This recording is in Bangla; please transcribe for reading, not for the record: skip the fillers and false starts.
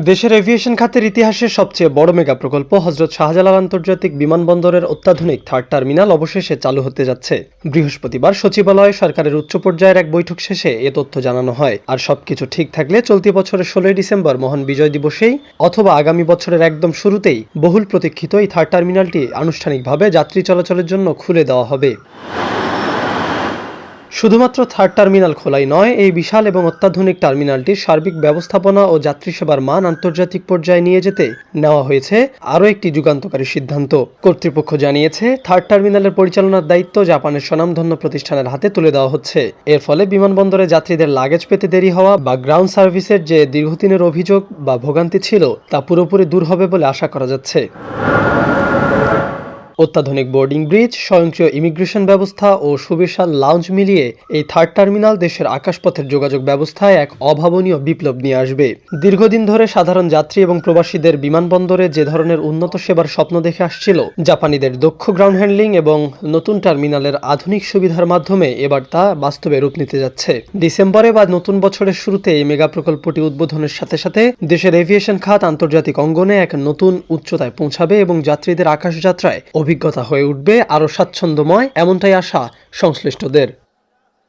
দেশের এভিয়েশন খাতের ইতিহাসের সবচেয়ে বড় মেগা প্রকল্প হজরত শাহজালাল আন্তর্জাতিক বিমানবন্দরের অত্যাধুনিক থার্ড টার্মিনাল অবশেষে চালু হতে যাচ্ছে। বৃহস্পতিবার সচিবালয়ে সরকারের উচ্চ পর্যায়ের এক বৈঠক শেষে এ তথ্য জানানো হয়। আর সবকিছু ঠিক থাকলে চলতি বছরের 16 ডিসেম্বর মহান বিজয় দিবসেই অথবা আগামী বছরের একদম শুরুতেই বহুল প্রতীক্ষিত এই থার্ড টার্মিনালটি আনুষ্ঠানিকভাবে যাত্রী চলাচলের জন্য খুলে দেওয়া হবে। শুধুমাত্র থার্ড টার্মিনাল খোলাই নয়, এই বিশাল এবং অত্যাধুনিক টার্মিনালটির সার্বিক ব্যবস্থাপনা ও যাত্রী সেবার মান আন্তর্জাতিক পর্যায়ে নিয়ে যেতে নেওয়া হয়েছে আরও একটি যুগান্তকারী সিদ্ধান্ত। কর্তৃপক্ষ জানিয়েছে, থার্ড টার্মিনালের পরিচালনার দায়িত্ব জাপানের স্বনামধন্য প্রতিষ্ঠানের হাতে তুলে দেওয়া হচ্ছে। এর ফলে বিমানবন্দরে যাত্রীদের লাগেজ পেতে দেরি হওয়া বা গ্রাউন্ড সার্ভিসের যে দীর্ঘদিনের অভিযোগ বা ভোগান্তি ছিল তা পুরোপুরি দূর হবে বলে আশা করা যাচ্ছে। অত্যাধুনিক বোর্ডিং ব্রিজ, স্বয়ংক্রিয় ইমিগ্রেশন ব্যবস্থা ও সুবিশাল লাউঞ্জ মিলিয়ে এই থার্ড টার্মিনাল দেশের আকাশপথের যোগাযোগ ব্যবস্থায় এক অভাবনীয় বিপ্লব নিয়ে আসবে। দীর্ঘদিন ধরে সাধারণ যাত্রী এবং প্রবাসীদের বিমানবন্দরে যে ধরনের উন্নত সেবার স্বপ্ন দেখে আসছিল, জাপানিদের দক্ষ গ্রাউন্ড হ্যান্ডলিং এবং নতুন টার্মিনালের আধুনিক সুবিধার মাধ্যমে এবার তা বাস্তবে রূপ নিতে যাচ্ছে। ডিসেম্বরে বা নতুন বছরের শুরুতে এই মেগা প্রকল্পটি উদ্বোধনের সাথে সাথে দেশের এভিয়েশন খাত আন্তর্জাতিক অঙ্গনে এক নতুন উচ্চতায় পৌঁছাবে এবং যাত্রীদের আকাশ যাত্রায় অভিজ্ঞতা হয়ে উঠবে আরও স্বাচ্ছন্দ্যময়, এমনটাই আশা সংশ্লিষ্টদের।